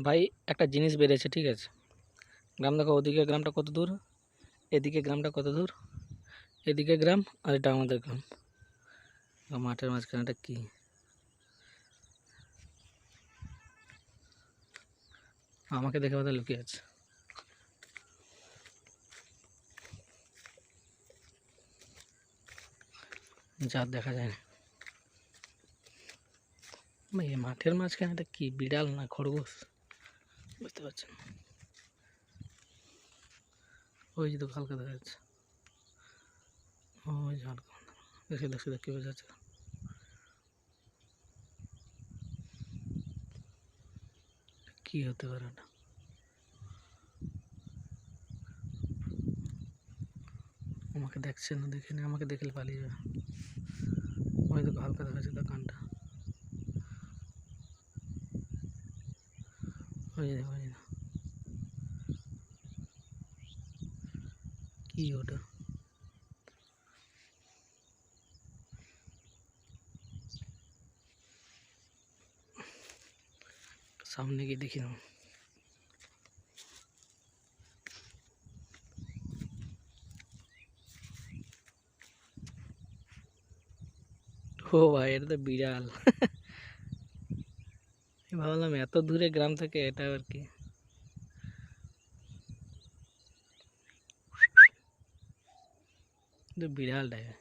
ভাই একটা জিনিস বেড়েছে, ঠিক আছে? গ্রাম দেখো, ওদিকে গ্রামটা কত দূর, এদিকে গ্রামটা কত দূর, এদিকে গ্রাম আর এটা আমাদের গ্রাম। মাঠের মাঝখানে এটা কি? আমাকে দেখে বোধহয় লুকিয়ে আছে। যা দেখা যায় না ভাই, এই মাঠের মাঝখানে এটা কি, বিড়াল না খরগোশ বুঝতে পারছেন? ওই যে তো হালকা দেখা যাচ্ছে, ওই যে হালকা দেখে দেখে দেখে বোঝা যাচ্ছে। কি হতে পারে এটা? আমাকে দেখছে না, দেখে না, আমাকে দেখলে পালিয়ে যাবে। ওই দেখো হালকা দেখা যাচ্ছে তার কানটা, ওই যে ওই যে। কি ওটা? সামনে গিয়ে দেখি না। ও ভাই, এটা তো বিড়াল। ভাবলাম এত দূরে গ্রাম থেকে এটা আর কি। বিড়াল ডাকে।